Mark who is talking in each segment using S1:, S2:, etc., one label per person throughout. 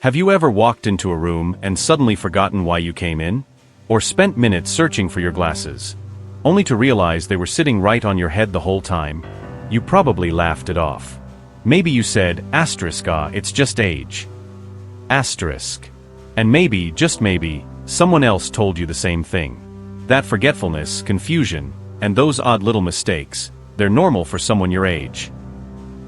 S1: Have you ever walked into a room and suddenly forgotten why you came in? Or spent minutes searching for your glasses, only to realize they were sitting right on your head the whole time? You probably laughed it off. Maybe you said, it's just age. Asterisk. And maybe, just maybe, someone else told you the same thing. That forgetfulness, confusion, and those odd little mistakes, they're normal for someone your age.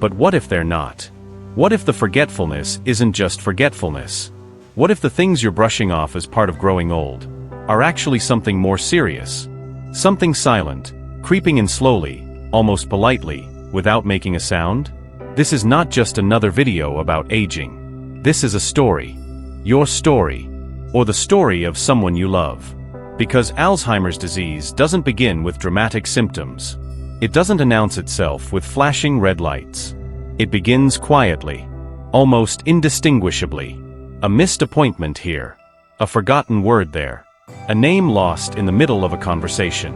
S1: But what if they're not? What if the forgetfulness isn't just forgetfulness? What if the things you're brushing off as part of growing old are actually something more serious? Something silent, creeping in slowly, almost politely, without making a sound? This is not just another video about aging. This is a story. Your story. Or the story of someone you love. Because Alzheimer's disease doesn't begin with dramatic symptoms. It doesn't announce itself with flashing red lights. It begins quietly, almost indistinguishably. A missed appointment here. A forgotten word there. A name lost in the middle of a conversation.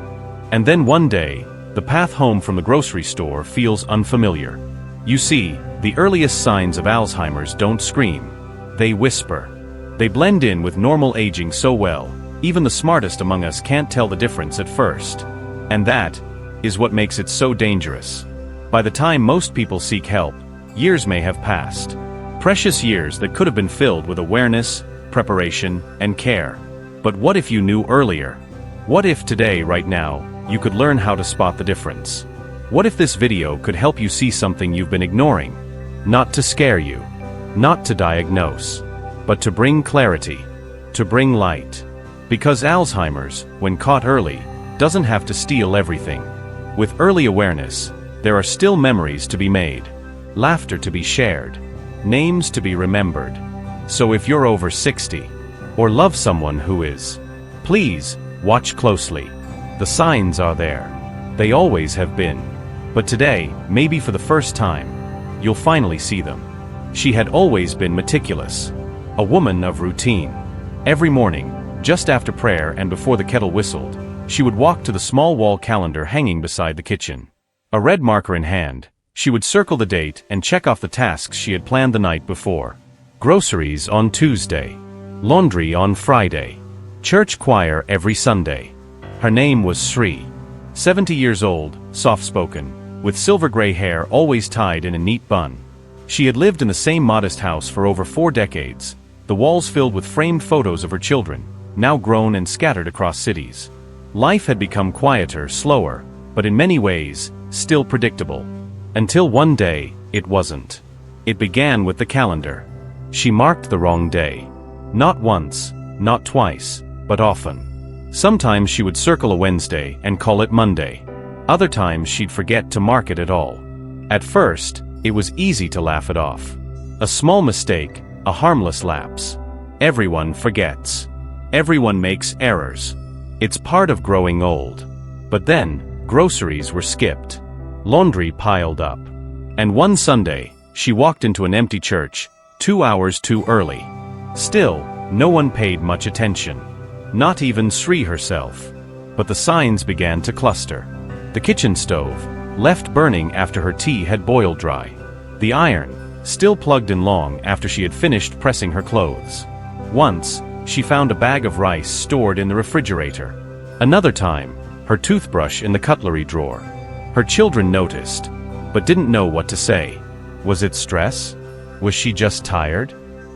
S1: And then one day, the path home from the grocery store feels unfamiliar. You see, the earliest signs of Alzheimer's don't scream. They whisper. They blend in with normal aging so well, even the smartest among us can't tell the difference at first. And that is what makes it so dangerous. By the time most people seek help, years may have passed. Precious years that could have been filled with awareness, preparation, and care. But what if you knew earlier? What if today, right now, you could learn how to spot the difference? What if this video could help you see something you've been ignoring? Not to scare you, not to diagnose, but to bring clarity, to bring light. Because Alzheimer's, when caught early, doesn't have to steal everything. With early awareness, there are still memories to be made, laughter to be shared, names to be remembered. So if you're over 60, or love someone who is, please, watch closely. The signs are there. They always have been. But today, maybe for the first time, you'll finally see them. She had always been meticulous. A woman of routine. Every morning, just after prayer and before the kettle whistled, she would walk to the small wall calendar hanging beside the kitchen. A red marker in hand, she would circle the date and check off the tasks she had planned the night before. Groceries on Tuesday. Laundry on Friday. Church choir every Sunday. Her name was Sri. 70 years old, soft-spoken, with silver-gray hair always tied in a neat bun. She had lived in the same modest house for over 4 decades, the walls filled with framed photos of her children, now grown and scattered across cities. Life had become quieter, slower, but in many ways, still predictable. Until one day, it wasn't. It began with the calendar. She marked the wrong day. Not once, not twice, but often. Sometimes she would circle a Wednesday and call it Monday. Other times she'd forget to mark it at all. At first, it was easy to laugh it off. A small mistake, a harmless lapse. Everyone forgets. Everyone makes errors. It's part of growing old. But then, groceries were skipped. Laundry piled up. And one Sunday, she walked into an empty church, 2 hours too early. Still, no one paid much attention. Not even Sri herself. But the signs began to cluster. The kitchen stove, left burning after her tea had boiled dry. The iron, still plugged in long after she had finished pressing her clothes. Once, she found a bag of rice stored in the refrigerator. Another time, her toothbrush in the cutlery drawer. Her children noticed, but didn't know what to say. Was it stress? Was she just tired?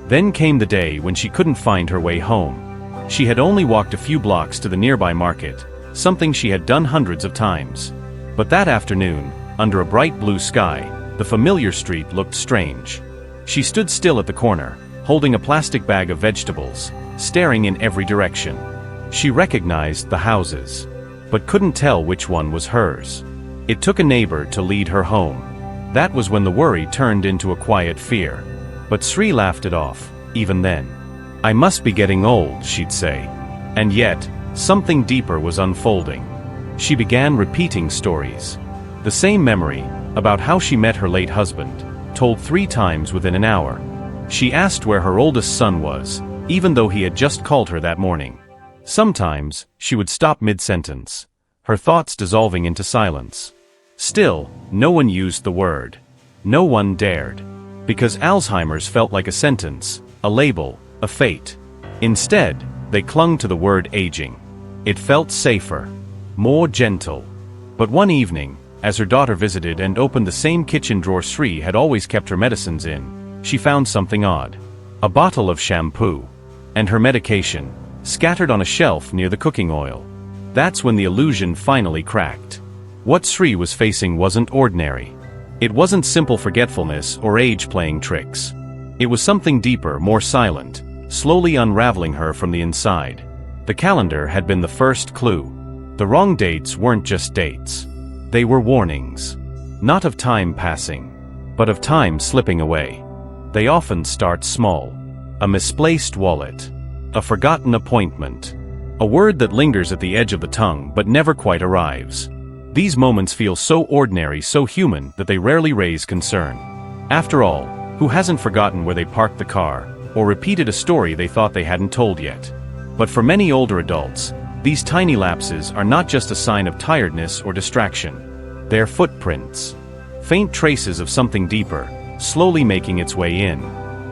S1: Then came the day when she couldn't find her way home. She had only walked a few blocks to the nearby market, something she had done hundreds of times. But that afternoon, under a bright blue sky, the familiar street looked strange. She stood still at the corner, holding a plastic bag of vegetables, staring in every direction. She recognized the houses, but couldn't tell which one was hers. It took a neighbor to lead her home. That was when the worry turned into a quiet fear. But Sri laughed it off, even then. "I must be getting old," she'd say. And yet, something deeper was unfolding. She began repeating stories. The same memory, about how she met her late husband, told 3 times within an hour. She asked where her oldest son was, even though he had just called her that morning. Sometimes, she would stop mid-sentence, her thoughts dissolving into silence. Still, no one used the word. No one dared. Because Alzheimer's felt like a sentence, a label, a fate. Instead, they clung to the word aging. It felt safer, more gentle. But one evening, as her daughter visited and opened the same kitchen drawer Sri had always kept her medicines in, she found something odd. A bottle of shampoo. And her medication, scattered on a shelf near the cooking oil. That's when the illusion finally cracked. What Sri was facing wasn't ordinary. It wasn't simple forgetfulness or age playing tricks. It was something deeper, more silent, slowly unraveling her from the inside. The calendar had been the first clue. The wrong dates weren't just dates. They were warnings. Not of time passing, but of time slipping away. They often start small. A misplaced wallet. A forgotten appointment. A word that lingers at the edge of the tongue but never quite arrives. These moments feel so ordinary, so human, that they rarely raise concern. After all, who hasn't forgotten where they parked the car, or repeated a story they thought they hadn't told yet? But for many older adults, these tiny lapses are not just a sign of tiredness or distraction. They're footprints. Faint traces of something deeper, slowly making its way in.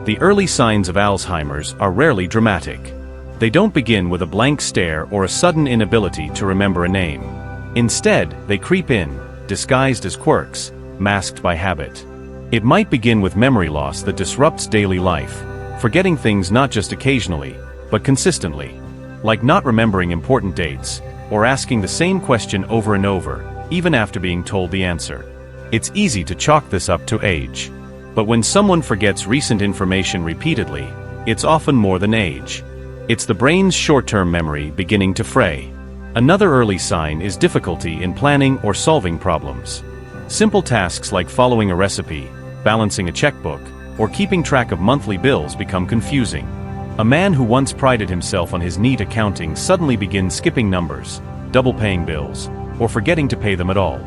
S1: The early signs of Alzheimer's are rarely dramatic. They don't begin with a blank stare or a sudden inability to remember a name. Instead, they creep in, disguised as quirks, masked by habit. It might begin with memory loss that disrupts daily life, forgetting things not just occasionally, but consistently. Like not remembering important dates, or asking the same question over and over, even after being told the answer. It's easy to chalk this up to age. But when someone forgets recent information repeatedly, it's often more than age. It's the brain's short-term memory beginning to fray. Another early sign is difficulty in planning or solving problems. Simple tasks like following a recipe, balancing a checkbook, or keeping track of monthly bills become confusing. A man who once prided himself on his neat accounting suddenly begins skipping numbers, double paying bills, or forgetting to pay them at all.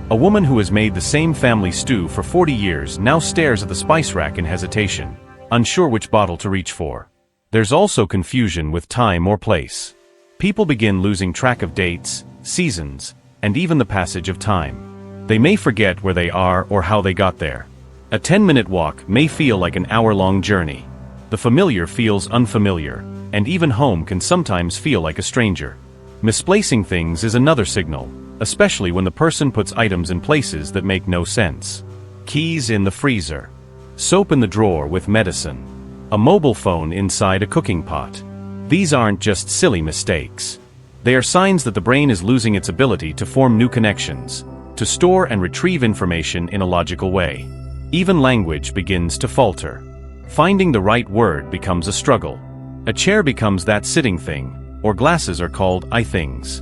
S1: A woman who has made the same family stew for 40 years now stares at the spice rack in hesitation, unsure which bottle to reach for. There's also confusion with time or place. People begin losing track of dates, seasons, and even the passage of time. They may forget where they are or how they got there. A 10-minute walk may feel like an hour-long journey. The familiar feels unfamiliar, and even home can sometimes feel like a stranger. Misplacing things is another signal, especially when the person puts items in places that make no sense. Keys in the freezer. Soap in the drawer with medicine. A mobile phone inside a cooking pot. These aren't just silly mistakes. They are signs that the brain is losing its ability to form new connections, to store and retrieve information in a logical way. Even language begins to falter. Finding the right word becomes a struggle. A chair becomes that sitting thing, or glasses are called eye things.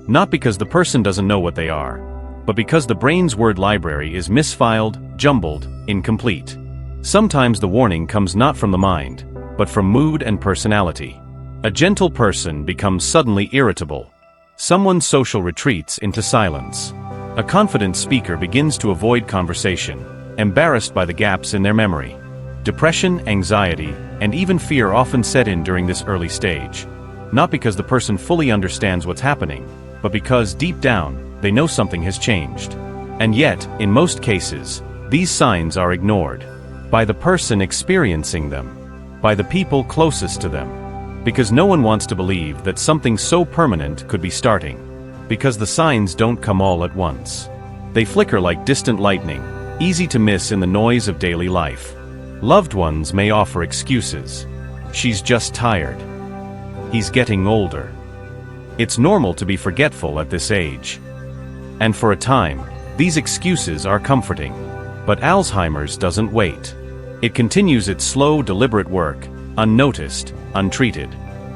S1: Not because the person doesn't know what they are, but because the brain's word library is misfiled, jumbled, incomplete. Sometimes the warning comes not from the mind, but from mood and personality. A gentle person becomes suddenly irritable. Someone's social retreats into silence. A confident speaker begins to avoid conversation, embarrassed by the gaps in their memory. Depression, anxiety, and even fear often set in during this early stage. Not because the person fully understands what's happening, but because deep down, they know something has changed. And yet, in most cases, these signs are ignored. By the person experiencing them. By the people closest to them. Because no one wants to believe that something so permanent could be starting. Because the signs don't come all at once. They flicker like distant lightning, easy to miss in the noise of daily life. Loved ones may offer excuses. She's just tired. He's getting older. It's normal to be forgetful at this age. And for a time, these excuses are comforting. But Alzheimer's doesn't wait. It continues its slow, deliberate work, unnoticed, untreated.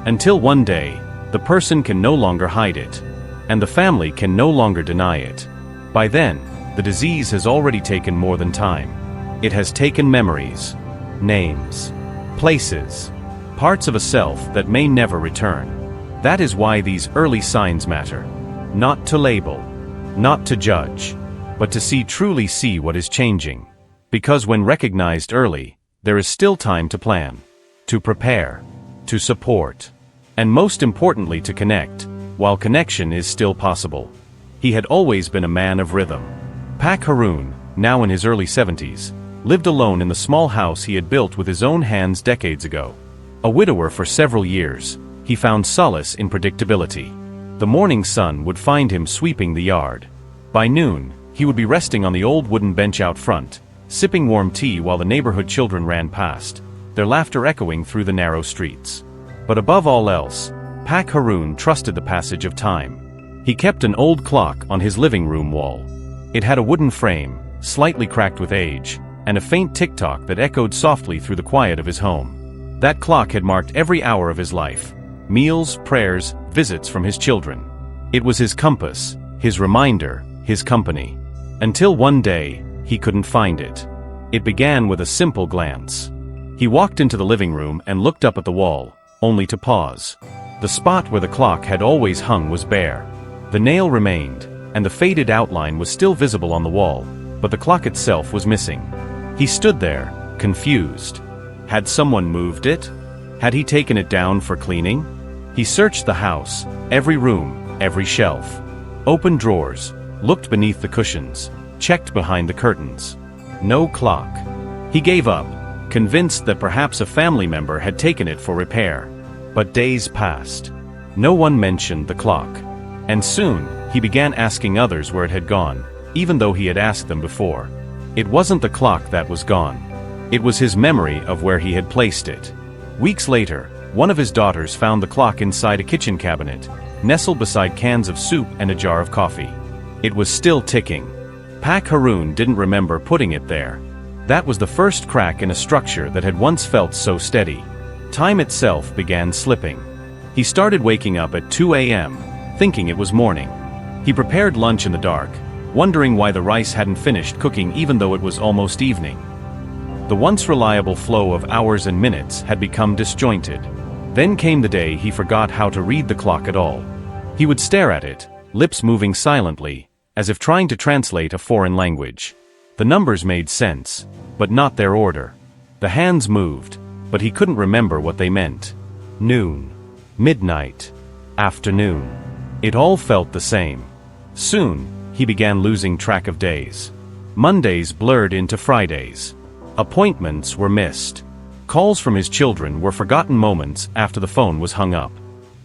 S1: Until one day, the person can no longer hide it. And the family can no longer deny it. By then, the disease has already taken more than time. It has taken memories, names, places, parts of a self that may never return. That is why these early signs matter. Not to label, not to judge, but to truly see what is changing. Because when recognized early, there is still time to plan, to prepare, to support, and most importantly to connect, while connection is still possible. He had always been a man of rhythm. Pak Haroon, now in his early 70s, lived alone in the small house he had built with his own hands decades ago. A widower for several years, he found solace in predictability. The morning sun would find him sweeping the yard. By noon, he would be resting on the old wooden bench out front, sipping warm tea while the neighborhood children ran past, their laughter echoing through the narrow streets. But above all else, Pak Haroon trusted the passage of time. He kept an old clock on his living room wall. It had a wooden frame, slightly cracked with age, and a faint tick-tock that echoed softly through the quiet of his home. That clock had marked every hour of his life: meals, prayers, visits from his children. It was his compass, his reminder, his company. Until one day, he couldn't find it. It began with a simple glance. He walked into the living room and looked up at the wall, only to pause. The spot where the clock had always hung was bare. The nail remained, and the faded outline was still visible on the wall, but the clock itself was missing. He stood there, confused. Had someone moved it? Had he taken it down for cleaning? He searched the house, every room, every shelf. Opened drawers, looked beneath the cushions, checked behind the curtains. No clock. He gave up, convinced that perhaps a family member had taken it for repair. But days passed. No one mentioned the clock. And soon, he began asking others where it had gone, even though he had asked them before. It wasn't the clock that was gone. It was his memory of where he had placed it. Weeks later, one of his daughters found the clock inside a kitchen cabinet, nestled beside cans of soup and a jar of coffee. It was still ticking. Pak Haroon didn't remember putting it there. That was the first crack in a structure that had once felt so steady. Time itself began slipping. He started waking up at 2 a.m., thinking it was morning. He prepared lunch in the dark, wondering why the rice hadn't finished cooking even though it was almost evening. The once reliable flow of hours and minutes had become disjointed. Then came the day he forgot how to read the clock at all. He would stare at it, lips moving silently, as if trying to translate a foreign language. The numbers made sense, but not their order. The hands moved, but he couldn't remember what they meant. Noon, midnight, afternoon. It all felt the same. Soon, he began losing track of days. Mondays blurred into Fridays. Appointments were missed. Calls from his children were forgotten moments after the phone was hung up.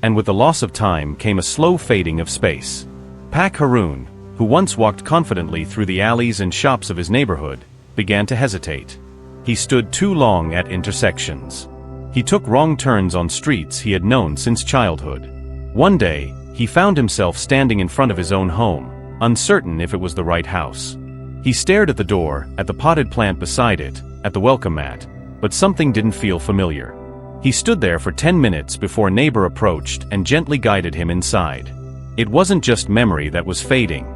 S1: And with the loss of time came a slow fading of space. Pak Haroon, who once walked confidently through the alleys and shops of his neighborhood, began to hesitate. He stood too long at intersections. He took wrong turns on streets he had known since childhood. One day, he found himself standing in front of his own home, uncertain if it was the right house. He stared at the door, at the potted plant beside it, at the welcome mat, but something didn't feel familiar. He stood there for 10 minutes before a neighbor approached and gently guided him inside. It wasn't just memory that was fading.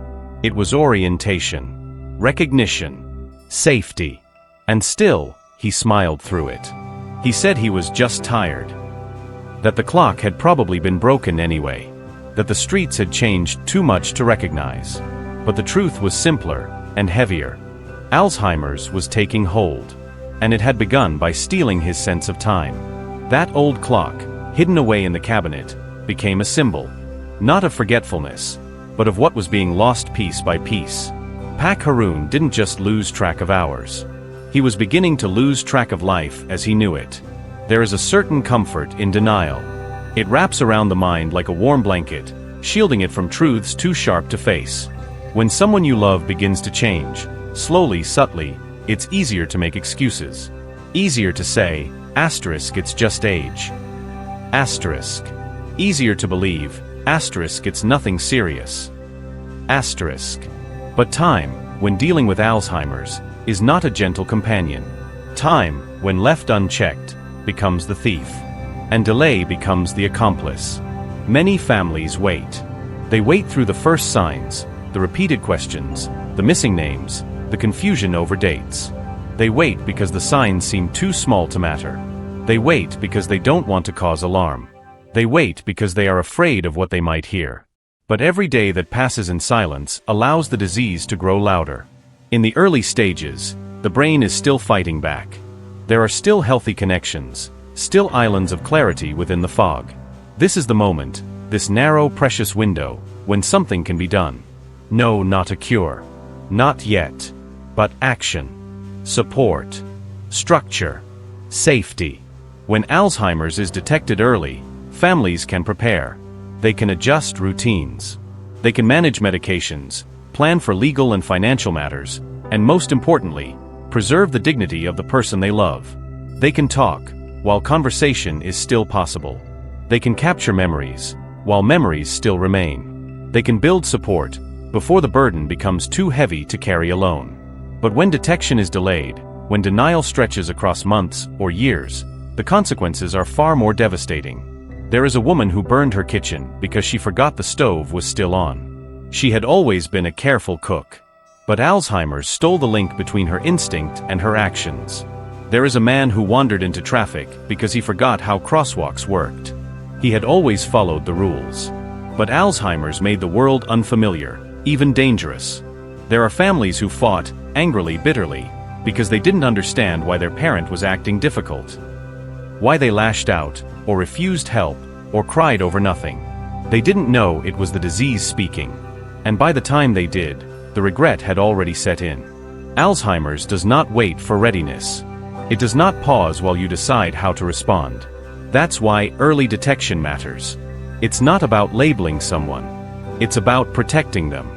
S1: It was orientation, recognition, safety. And still, he smiled through it. He said he was just tired. That the clock had probably been broken anyway. That the streets had changed too much to recognize. But the truth was simpler and heavier. Alzheimer's was taking hold. And it had begun by stealing his sense of time. That old clock, hidden away in the cabinet, became a symbol. Not of forgetfulness, but of what was being lost piece by piece. Pak Haroon didn't just lose track of hours. He was beginning to lose track of life as he knew it. There is a certain comfort in denial. It wraps around the mind like a warm blanket, shielding it from truths too sharp to face. When someone you love begins to change, slowly, subtly, it's easier to make excuses. Easier to say, asterisk, it's just age. Asterisk. Easier to believe, asterisk, it's nothing serious. Asterisk. But time, when dealing with Alzheimer's, is not a gentle companion. Time, when left unchecked, becomes the thief. And delay becomes the accomplice. Many families wait. They wait through the first signs, the repeated questions, the missing names, the confusion over dates. They wait because the signs seem too small to matter. They wait because they don't want to cause alarm. They wait because they are afraid of what they might hear. But every day that passes in silence allows the disease to grow louder. In the early stages, the brain is still fighting back. There are still healthy connections, still islands of clarity within the fog. This is the moment, this narrow, precious window, when something can be done. No, not a cure. Not yet. But action. support, structure, safety. When Alzheimer's is detected early, families can prepare. They can adjust routines. They can manage medications, plan for legal and financial matters, and most importantly, preserve the dignity of the person they love. They can talk, while conversation is still possible. They can capture memories, while memories still remain. They can build support, before the burden becomes too heavy to carry alone. But when detection is delayed, when denial stretches across months or years, the consequences are far more devastating. There is a woman who burned her kitchen because she forgot the stove was still on. She had always been a careful cook. But Alzheimer's stole the link between her instinct and her actions. There is a man who wandered into traffic because he forgot how crosswalks worked. He had always followed the rules. But Alzheimer's made the world unfamiliar, even dangerous. There are families who fought, angrily, bitterly, because they didn't understand why their parent was acting difficult. Why they lashed out, or refused help, or cried over nothing. They didn't know it was the disease speaking. And by the time they did, the regret had already set in. Alzheimer's does not wait for readiness. It does not pause while you decide how to respond. That's why early detection matters. It's not about labeling someone. It's about protecting them.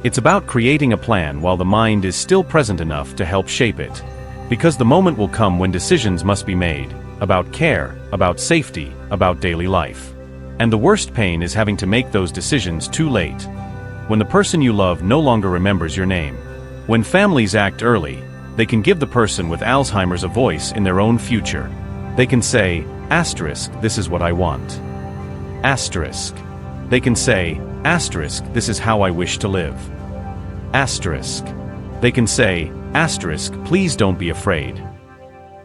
S1: It's about creating a plan while the mind is still present enough to help shape it. Because the moment will come when decisions must be made, about care, about safety, about daily life. And the worst pain is having to make those decisions too late. When the person you love no longer remembers your name. When families act early, they can give the person with Alzheimer's a voice in their own future. They can say, asterisk, this is what I want. Asterisk. They can say, asterisk, this is how I wish to live. Asterisk. They can say, asterisk, please don't be afraid.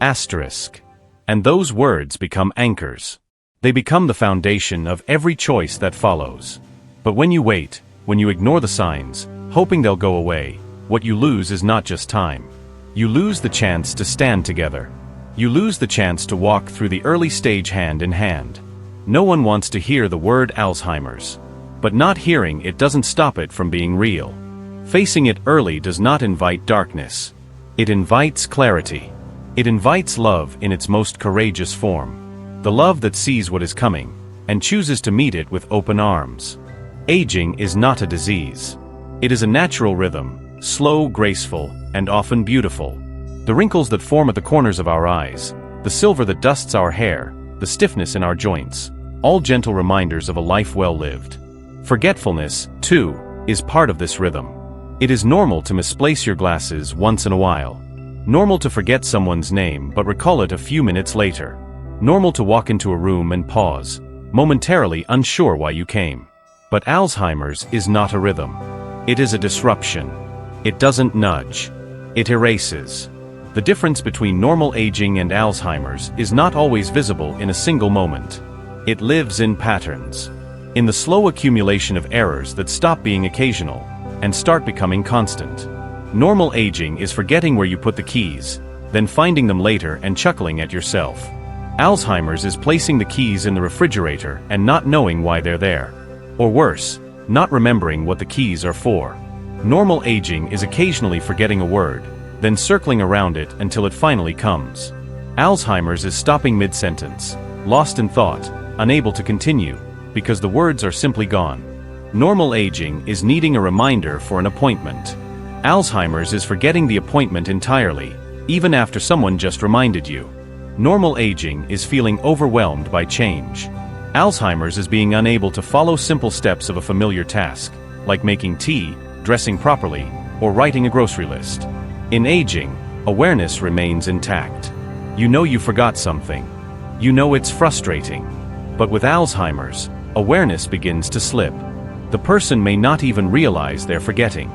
S1: Asterisk. And those words become anchors. They become the foundation of every choice that follows. But when you wait, when you ignore the signs, hoping they'll go away, what you lose is not just time. You lose the chance to stand together. You lose the chance to walk through the early stage hand in hand. No one wants to hear the word Alzheimer's. But not hearing it doesn't stop it from being real. Facing it early does not invite darkness. It invites clarity. It invites love in its most courageous form. The love that sees what is coming, and chooses to meet it with open arms. Aging is not a disease. It is a natural rhythm, slow, graceful, and often beautiful. The wrinkles that form at the corners of our eyes, the silver that dusts our hair, the stiffness in our joints, all gentle reminders of a life well lived. Forgetfulness, too, is part of this rhythm. It is normal to misplace your glasses once in a while. Normal to forget someone's name but recall it a few minutes later. Normal to walk into a room and pause, momentarily unsure why you came. But Alzheimer's is not a rhythm. It is a disruption. It doesn't nudge. It erases. The difference between normal aging and Alzheimer's is not always visible in a single moment. It lives in patterns. In the slow accumulation of errors that stop being occasional and start becoming constant. Normal aging is forgetting where you put the keys, then finding them later and chuckling at yourself. Alzheimer's is placing the keys in the refrigerator and not knowing why they're there. Or worse, not remembering what the keys are for. Normal aging is occasionally forgetting a word, then circling around it until it finally comes. Alzheimer's is stopping mid-sentence, lost in thought, unable to continue, because the words are simply gone. Normal aging is needing a reminder for an appointment. Alzheimer's is forgetting the appointment entirely, even after someone just reminded you. Normal aging is feeling overwhelmed by change. Alzheimer's is being unable to follow simple steps of a familiar task, like making tea, dressing properly, or writing a grocery list. In aging, awareness remains intact. You know you forgot something. You know it's frustrating. But with Alzheimer's, awareness begins to slip. The person may not even realize they're forgetting.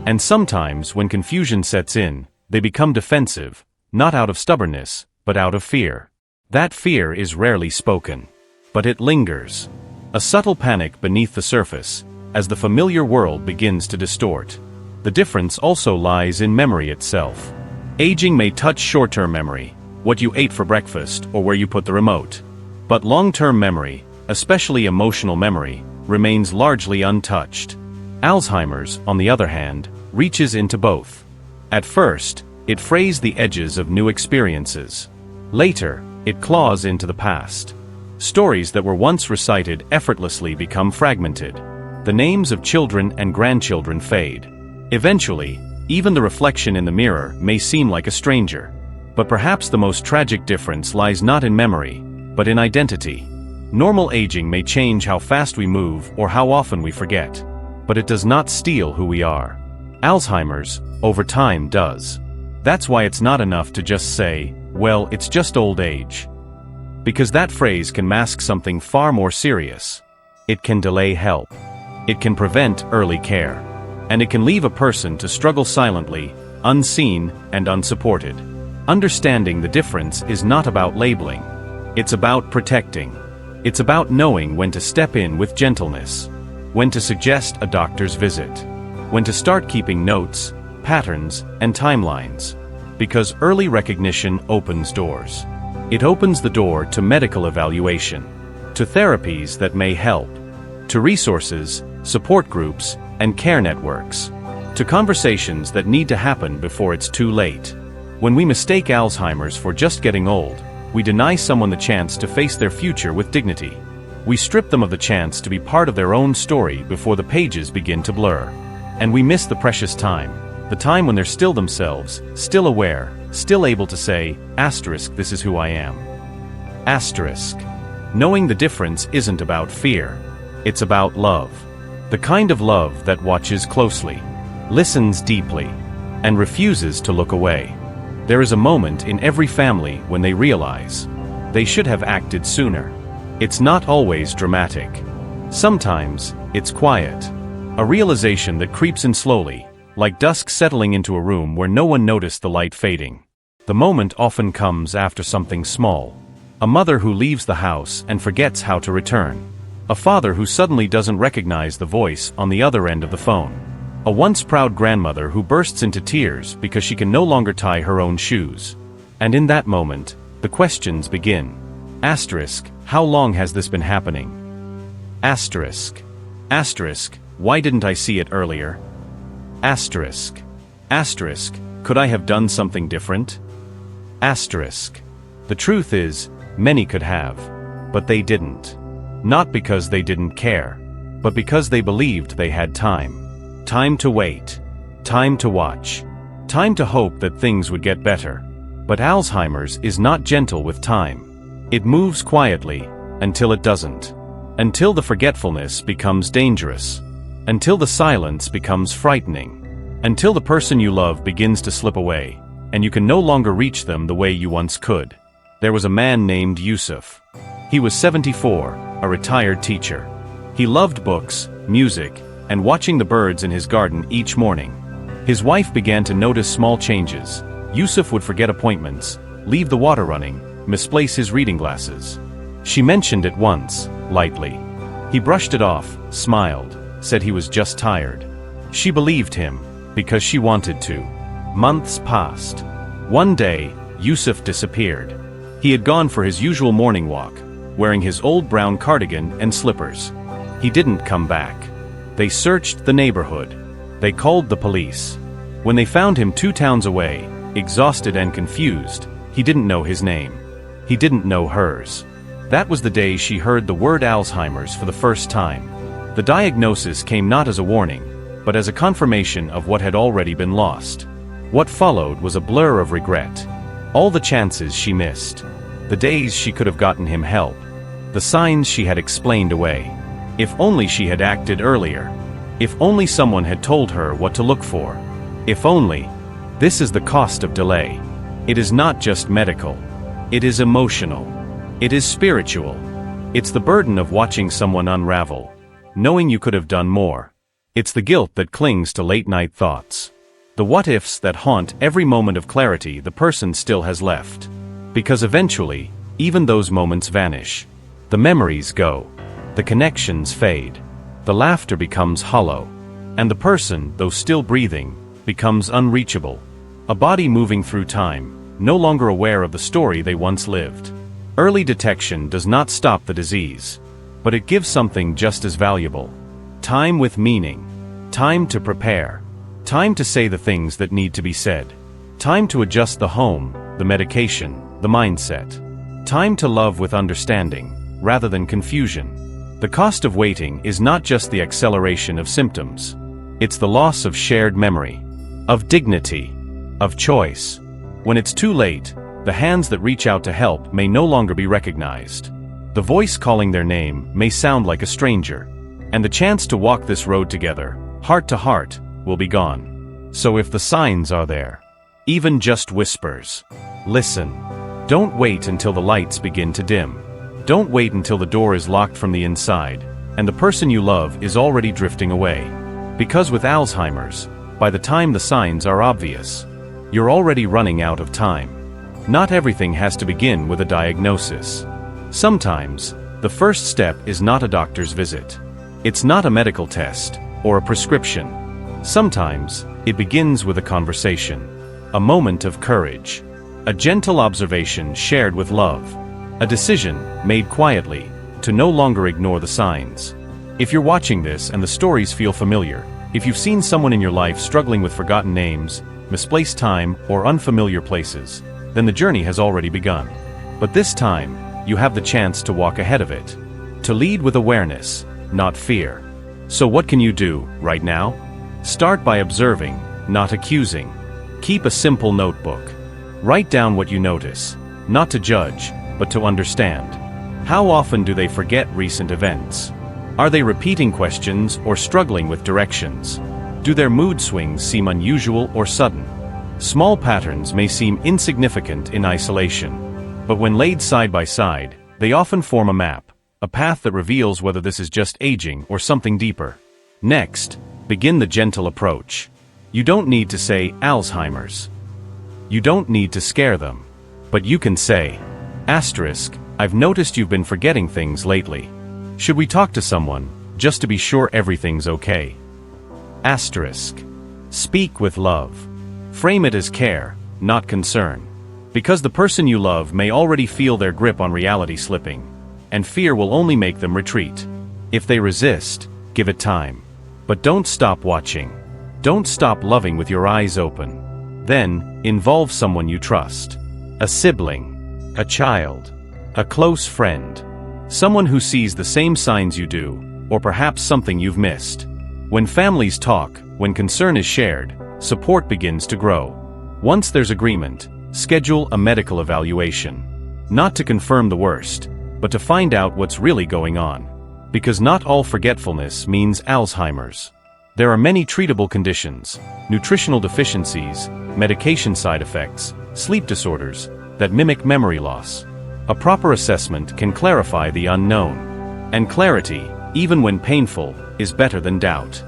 S1: And sometimes, when confusion sets in, they become defensive, not out of stubbornness, but out of fear. That fear is rarely spoken. But it lingers. A subtle panic beneath the surface, as the familiar world begins to distort. The difference also lies in memory itself. Aging may touch short-term memory, what you ate for breakfast or where you put the remote. But long-term memory, especially emotional memory, remains largely untouched. Alzheimer's, on the other hand, reaches into both. At first, It frays the edges of new experiences. Later, it claws into the past. Stories that were once recited effortlessly become fragmented. The names of children and grandchildren fade. Eventually, even the reflection in the mirror may seem like a stranger. But perhaps the most tragic difference lies not in memory, but in identity. Normal aging may change how fast we move or how often we forget. But it does not steal who we are. Alzheimer's, over time, does. That's why it's not enough to just say, well, it's just old age. Because that phrase can mask something far more serious. It can delay help. It can prevent early care. And it can leave a person to struggle silently, unseen, and unsupported. Understanding the difference is not about labeling. It's about protecting. It's about knowing when to step in with gentleness. When to suggest a doctor's visit. When to start keeping notes, patterns, and timelines. Because early recognition opens doors. It opens the door to medical evaluation, to therapies that may help, to resources, support groups, and care networks, to conversations that need to happen before it's too late. When we mistake Alzheimer's for just getting old, we deny someone the chance to face their future with dignity. We strip them of the chance to be part of their own story before the pages begin to blur. And we miss the precious time, the time when they're still themselves, still aware, still able to say, "This is who I am." Knowing the difference isn't about fear. It's about love. The kind of love that watches closely, listens deeply, and refuses to look away. There is a moment in every family when they realize they should have acted sooner. It's not always dramatic. Sometimes, it's quiet. A realization that creeps in slowly, like dusk settling into a room where no one noticed the light fading. The moment often comes after something small. A mother who leaves the house and forgets how to return. A father who suddenly doesn't recognize the voice on the other end of the phone. A once proud grandmother who bursts into tears because she can no longer tie her own shoes. And in that moment, the questions begin. How long has this been happening? Why didn't I see it earlier? Could I have done something different? The truth is, many could have, but they didn't. Not because they didn't care, but because they believed they had time. Time to wait. Time to watch. Time to hope that things would get better. But Alzheimer's is not gentle with time. It moves quietly, until it doesn't. Until the forgetfulness becomes dangerous. Until the silence becomes frightening. Until the person you love begins to slip away, and you can no longer reach them the way you once could. There was a man named Yusuf. He was 74, a retired teacher. He loved books, music, and watching the birds in his garden each morning. His wife began to notice small changes. Yusuf would forget appointments, leave the water running, misplace his reading glasses. She mentioned it once, lightly. He brushed it off, smiled, said he was just tired. She believed him, because she wanted to. Months passed. One day, Yusuf disappeared. He had gone for his usual morning walk, wearing his old brown cardigan and slippers. He didn't come back. They searched the neighborhood. They called the police. When they found him 2 towns away, exhausted and confused, he didn't know his name. He didn't know hers. That was the day she heard the word Alzheimer's for the first time. The diagnosis came not as a warning, but as a confirmation of what had already been lost. What followed was a blur of regret. All the chances she missed. The days she could have gotten him help. The signs she had explained away. If only she had acted earlier. If only someone had told her what to look for. If only. This is the cost of delay. It is not just medical. It is emotional. It is spiritual. It's the burden of watching someone unravel, knowing you could have done more. It's the guilt that clings to late-night thoughts. The what-ifs that haunt every moment of clarity the person still has left. Because eventually, even those moments vanish. The memories go. The connections fade. The laughter becomes hollow. And the person, though still breathing, becomes unreachable. A body moving through time, no longer aware of the story they once lived. Early detection does not stop the disease, but it gives something just as valuable. Time with meaning. Time to prepare. Time to say the things that need to be said. Time to adjust the home, the medication, the mindset. Time to love with understanding, rather than confusion. The cost of waiting is not just the acceleration of symptoms. It's the loss of shared memory, of dignity, of choice. When it's too late, the hands that reach out to help may no longer be recognized. The voice calling their name may sound like a stranger, and the chance to walk this road together, heart to heart, will be gone. So if the signs are there, even just whispers, listen. Don't wait until the lights begin to dim. Don't wait until the door is locked from the inside, and the person you love is already drifting away. Because with Alzheimer's, by the time the signs are obvious, you're already running out of time. Not everything has to begin with a diagnosis. Sometimes, the first step is not a doctor's visit. It's not a medical test or a prescription. Sometimes, it begins with a conversation, a moment of courage, a gentle observation shared with love, a decision made quietly to no longer ignore the signs. If you're watching this and the stories feel familiar, if you've seen someone in your life struggling with forgotten names, misplaced time, or unfamiliar places, then the journey has already begun. But this time, you have the chance to walk ahead of it, to lead with awareness, not fear. So what can you do right now? Start by observing, not accusing. Keep a simple notebook. Write down what you notice, not to judge, but to understand. How often do they forget recent events? Are they repeating questions or struggling with directions? Do their mood swings seem unusual or sudden? Small patterns may seem insignificant in isolation, but when laid side by side, they often form a map, a path that reveals whether this is just aging or something deeper. Next, begin the gentle approach. You don't need to say Alzheimer's. You don't need to scare them. But you can say, I've noticed you've been forgetting things lately. Should we talk to someone, just to be sure everything's okay? Speak with love. Frame it as care, not concern. Because the person you love may already feel their grip on reality slipping, and fear will only make them retreat. If they resist, give it time. But don't stop watching. Don't stop loving with your eyes open. Then, involve someone you trust. A sibling, a child, a close friend. Someone who sees the same signs you do, or perhaps something you've missed. When families talk, when concern is shared, support begins to grow. Once there's agreement, schedule a medical evaluation. Not to confirm the worst, but to find out what's really going on. Because not all forgetfulness means Alzheimer's. There are many treatable conditions, nutritional deficiencies, medication side effects, sleep disorders, that mimic memory loss. A proper assessment can clarify the unknown. And clarity, even when painful, is better than doubt.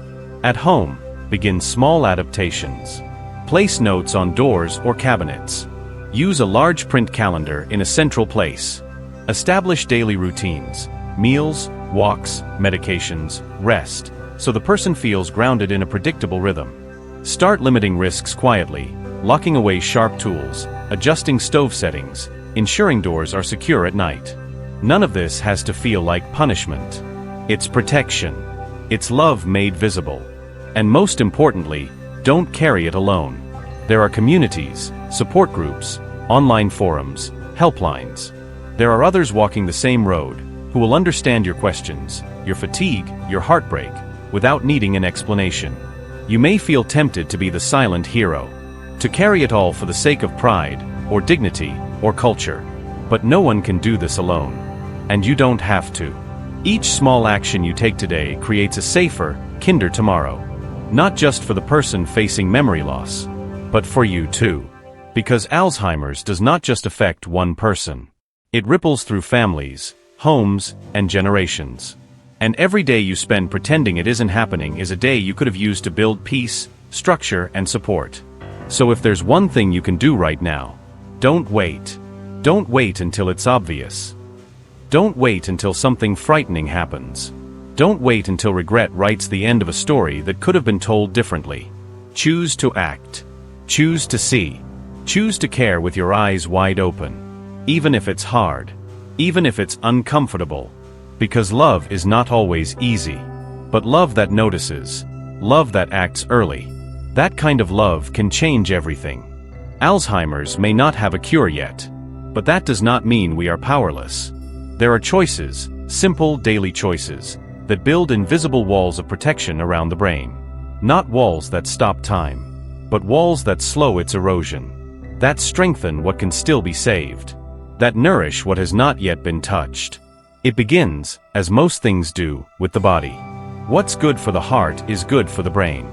S1: At home, begin small adaptations. Place notes on doors or cabinets. Use a large print calendar in a central place. Establish daily routines, meals, walks, medications, rest, so the person feels grounded in a predictable rhythm. Start limiting risks quietly, locking away sharp tools, adjusting stove settings, ensuring doors are secure at night. None of this has to feel like punishment. It's protection. It's love made visible. And most importantly, don't carry it alone. There are communities, support groups, online forums, helplines. There are others walking the same road, who will understand your questions, your fatigue, your heartbreak, without needing an explanation. You may feel tempted to be the silent hero, to carry it all for the sake of pride, or dignity, or culture. But no one can do this alone. And you don't have to. Each small action you take today creates a safer, kinder tomorrow. Not just for the person facing memory loss, but for you too. Because Alzheimer's does not just affect one person. It ripples through families, homes, and generations. And every day you spend pretending it isn't happening is a day you could have used to build peace, structure, and support. So if there's one thing you can do right now, don't wait. Don't wait until it's obvious. Don't wait until something frightening happens. Don't wait until regret writes the end of a story that could have been told differently. Choose to act. Choose to see. Choose to care with your eyes wide open. Even if it's hard. Even if it's uncomfortable. Because love is not always easy. But love that notices. Love that acts early. That kind of love can change everything. Alzheimer's may not have a cure yet, but that does not mean we are powerless. There are choices, simple daily choices, that build invisible walls of protection around the brain. Not walls that stop time, but walls that slow its erosion, that strengthen what can still be saved, that nourish what has not yet been touched. It begins, as most things do, with the body. What's good for the heart is good for the brain.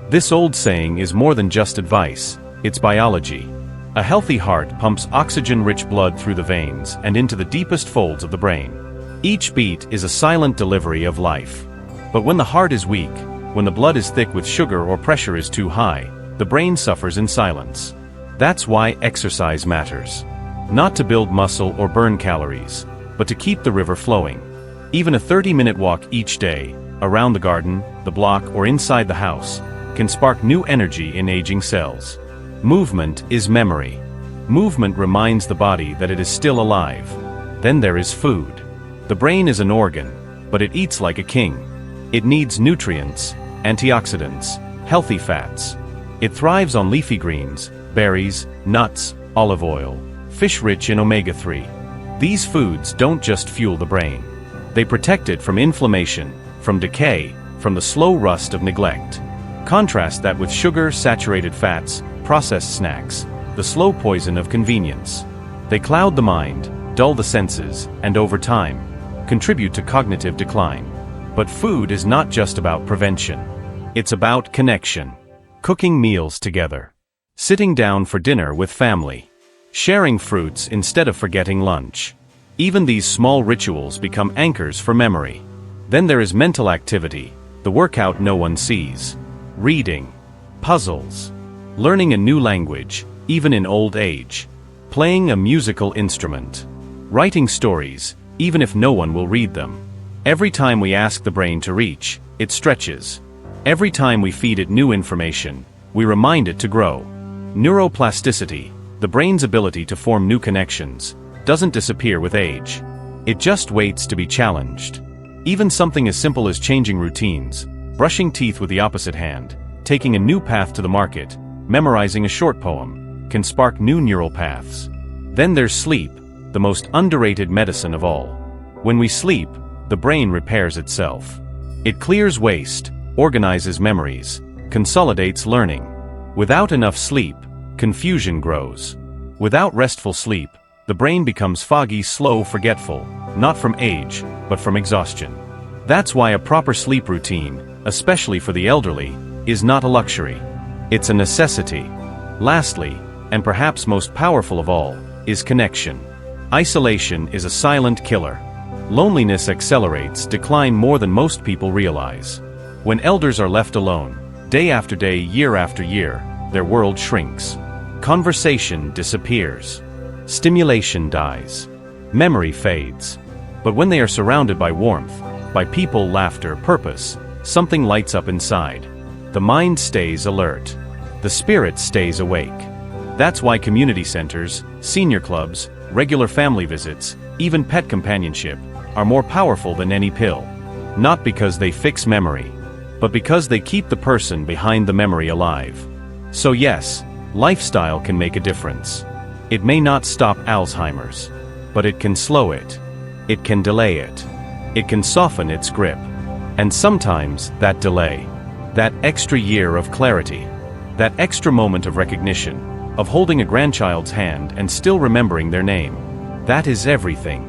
S1: This old saying is more than just advice, it's biology. A healthy heart pumps oxygen-rich blood through the veins and into the deepest folds of the brain. Each beat is a silent delivery of life. But when the heart is weak, when the blood is thick with sugar or pressure is too high, the brain suffers in silence. That's why exercise matters. Not to build muscle or burn calories, but to keep the river flowing. Even a 30-minute walk each day, around the garden, the block, or inside the house, can spark new energy in aging cells. Movement is memory. Movement reminds the body that it is still alive. Then there is food. The brain is an organ, but it eats like a king. It needs nutrients, antioxidants, healthy fats. It thrives on leafy greens, berries, nuts, olive oil, fish rich in omega-3. These foods don't just fuel the brain. They protect it from inflammation, from decay, from the slow rust of neglect. Contrast that with sugar-saturated fats, processed snacks, the slow poison of convenience. They cloud the mind, dull the senses, and over time, contribute to cognitive decline. But food is not just about prevention. It's about connection. Cooking meals together. Sitting down for dinner with family. Sharing fruits instead of forgetting lunch. Even these small rituals become anchors for memory. Then there is mental activity, the workout no one sees. Reading. Puzzles. Learning a new language, even in old age. Playing a musical instrument. Writing stories, even if no one will read them. Every time we ask the brain to reach, it stretches. Every time we feed it new information, we remind it to grow. Neuroplasticity, the brain's ability to form new connections, doesn't disappear with age. It just waits to be challenged. Even something as simple as changing routines, brushing teeth with the opposite hand, taking a new path to the market, memorizing a short poem, can spark new neural paths. Then there's sleep, the most underrated medicine of all. When we sleep, the brain repairs itself. It clears waste, organizes memories, consolidates learning. Without enough sleep, confusion grows. Without restful sleep, the brain becomes foggy, slow, forgetful, not from age, but from exhaustion. That's why a proper sleep routine, especially for the elderly, is not a luxury. It's a necessity. Lastly, and perhaps most powerful of all, is connection. Isolation is a silent killer. Loneliness accelerates decline more than most people realize. When elders are left alone, day after day, year after year, their world shrinks. Conversation disappears. Stimulation dies. Memory fades. But when they are surrounded by warmth, by people, laughter, purpose, something lights up inside. The mind stays alert. The spirit stays awake. That's why community centers, senior clubs, regular family visits, even pet companionship, are more powerful than any pill. Not because they fix memory, but because they keep the person behind the memory alive. So yes, lifestyle can make a difference. It may not stop Alzheimer's, but it can slow it. It can delay it. It can soften its grip. And sometimes that delay, that extra year of clarity, that extra moment of recognition, of holding a grandchild's hand and still remembering their name, that is everything.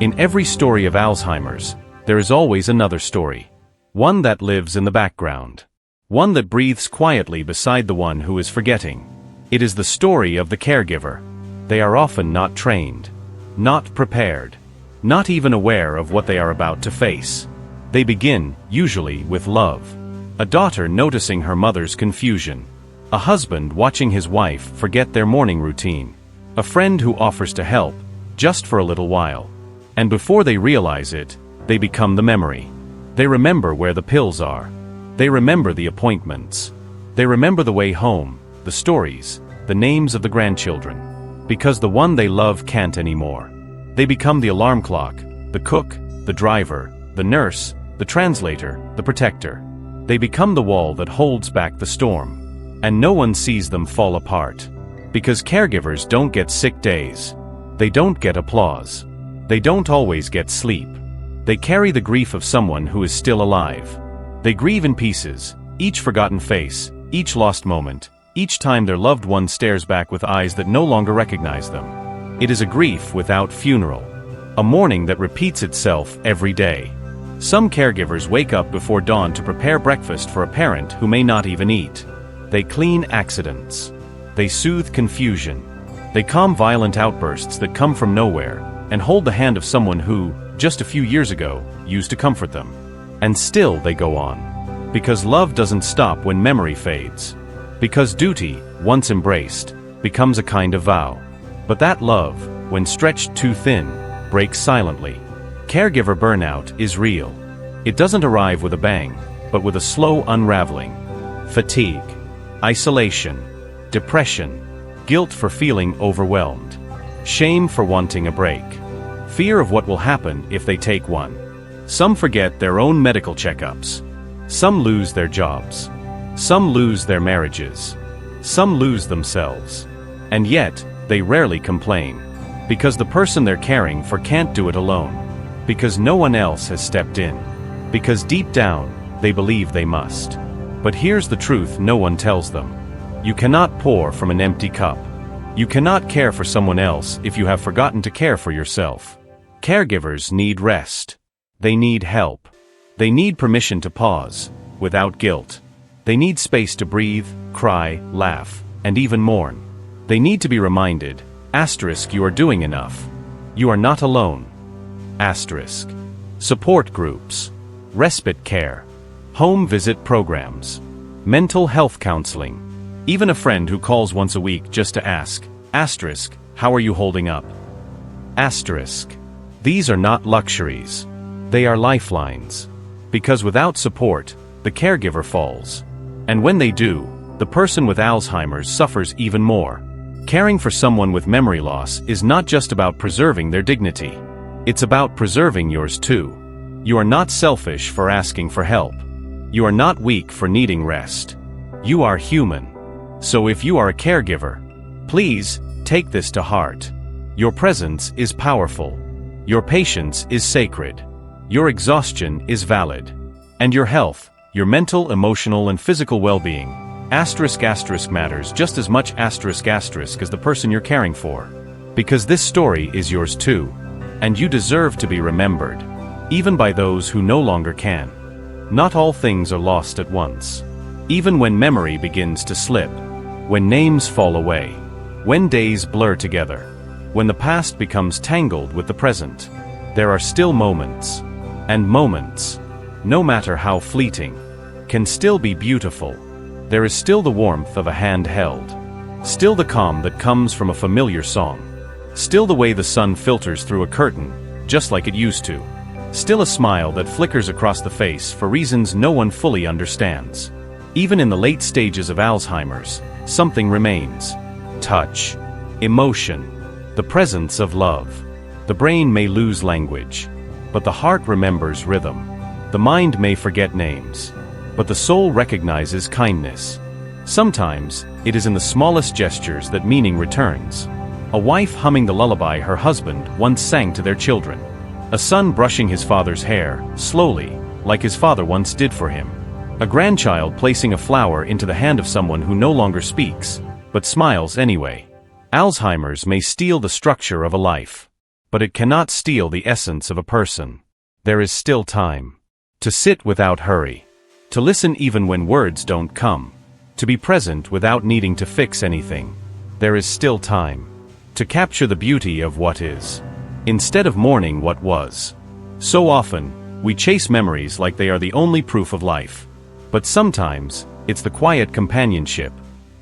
S1: In every story of Alzheimer's, there is always another story. One that lives in the background. One that breathes quietly beside the one who is forgetting. It is the story of the caregiver. They are often not trained, not prepared, not even aware of what they are about to face. They begin, usually, with love. A daughter noticing her mother's confusion. A husband watching his wife forget their morning routine. A friend who offers to help, just for a little while. And before they realize it, they become the memory. They remember where the pills are. They remember the appointments. They remember the way home, the stories, the names of the grandchildren. Because the one they love can't anymore. They become the alarm clock, the cook, the driver, the nurse, the translator, the protector. They become the wall that holds back the storm. And no one sees them fall apart. Because caregivers don't get sick days. They don't get applause. They don't always get sleep. They carry the grief of someone who is still alive. They grieve in pieces, each forgotten face, each lost moment, each time their loved one stares back with eyes that no longer recognize them. It is a grief without funeral. A mourning that repeats itself every day. Some caregivers wake up before dawn to prepare breakfast for a parent who may not even eat. They clean accidents. They soothe confusion. They calm violent outbursts that come from nowhere, and hold the hand of someone who, just a few years ago, used to comfort them. And still they go on. Because love doesn't stop when memory fades. Because duty, once embraced, becomes a kind of vow. But that love, when stretched too thin, breaks silently. Caregiver burnout is real. It doesn't arrive with a bang, but with a slow unraveling. Fatigue, isolation, depression, guilt for feeling overwhelmed, shame for wanting a break, fear of what will happen if they take one. Some forget their own medical checkups. Some lose their jobs. Some lose their marriages. Some lose themselves. And yet, they rarely complain. Because the person they're caring for can't do it alone. Because no one else has stepped in. Because deep down, they believe they must. But here's the truth no one tells them. You cannot pour from an empty cup. You cannot care for someone else if you have forgotten to care for yourself. Caregivers need rest. They need help. They need permission to pause, without guilt. They need space to breathe, cry, laugh, and even mourn. They need to be reminded, you are doing enough. You are not alone. Support groups, respite care, home visit programs, mental health counseling, even a friend who calls once a week just to ask, how are you holding up? These are not luxuries. They are lifelines. Because without support, the caregiver falls. And when they do, the person with Alzheimer's suffers even more. Caring for someone with memory loss is not just about preserving their dignity. It's about preserving yours too. You are not selfish for asking for help. You are not weak for needing rest. You are human. So if you are a caregiver, please, take this to heart. Your presence is powerful. Your patience is sacred. Your exhaustion is valid. And your health, your mental, emotional, and physical well-being, matters just as much as the person you're caring for. Because this story is yours too. And you deserve to be remembered. Even by those who no longer can. Not all things are lost at once. Even when memory begins to slip. When names fall away. When days blur together. When the past becomes tangled with the present. There are still moments. And moments, no matter how fleeting, can still be beautiful. There is still the warmth of a hand held. Still the calm that comes from a familiar song. Still the way the sun filters through a curtain, just like it used to. Still a smile that flickers across the face for reasons no one fully understands. Even in the late stages of Alzheimer's, something remains. Touch. Emotion. The presence of love. The brain may lose language, but the heart remembers rhythm. The mind may forget names, but the soul recognizes kindness. Sometimes, it is in the smallest gestures that meaning returns. A wife humming the lullaby her husband once sang to their children. A son brushing his father's hair, slowly, like his father once did for him. A grandchild placing a flower into the hand of someone who no longer speaks, but smiles anyway. Alzheimer's may steal the structure of a life, but it cannot steal the essence of a person. There is still time. To sit without hurry. To listen even when words don't come. To be present without needing to fix anything. There is still time. To capture the beauty of what is, instead of mourning what was. So often, we chase memories like they are the only proof of life. But sometimes, it's the quiet companionship,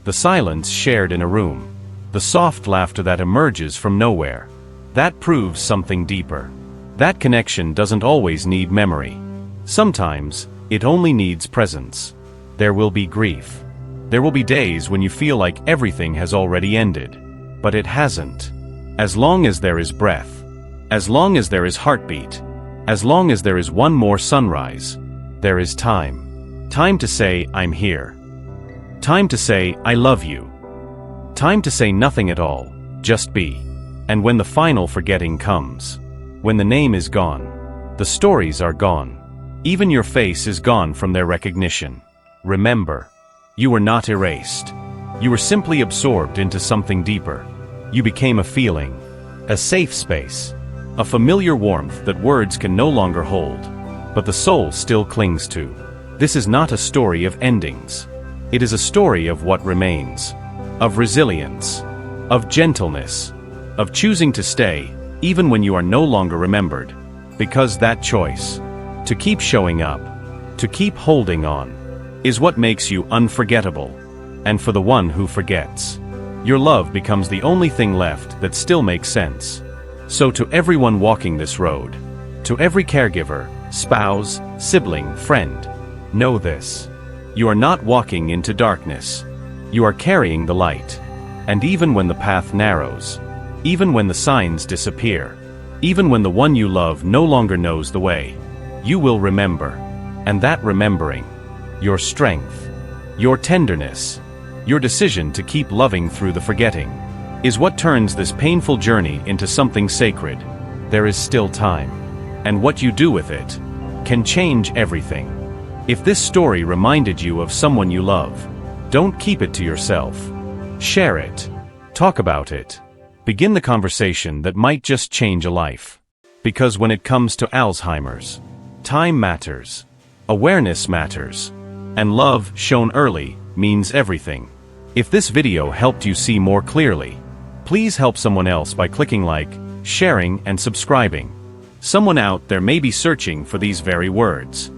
S1: the silence shared in a room, the soft laughter that emerges from nowhere. That proves something deeper. That connection doesn't always need memory. Sometimes, it only needs presence. There will be grief. There will be days when you feel like everything has already ended. But it hasn't. As long as there is breath. As long as there is heartbeat. As long as there is one more sunrise. There is time. Time to say, I'm here. Time to say, I love you. Time to say nothing at all, just be. And when the final forgetting comes, when the name is gone, the stories are gone, even your face is gone from their recognition, remember, you were not erased. You were simply absorbed into something deeper. You became a feeling, a safe space, a familiar warmth that words can no longer hold, but the soul still clings to. This is not a story of endings. It is a story of what remains, of resilience, of gentleness, of choosing to stay, even when you are no longer remembered, because that choice, to keep showing up, to keep holding on, is what makes you unforgettable. And for the one who forgets, your love becomes the only thing left that still makes sense. So to everyone walking this road, to every caregiver, spouse, sibling, friend, know this. You are not walking into darkness. You are carrying the light. And even when the path narrows, even when the signs disappear, even when the one you love no longer knows the way, you will remember. And that remembering, your strength, your tenderness, your decision to keep loving through the forgetting, is what turns this painful journey into something sacred. There is still time. And what you do with it can change everything. If this story reminded you of someone you love, don't keep it to yourself. Share it. Talk about it. Begin the conversation that might just change a life. Because when it comes to Alzheimer's, time matters. Awareness matters. And love, shown early, means everything. If this video helped you see more clearly, please help someone else by clicking like, sharing, and subscribing. Someone out there may be searching for these very words.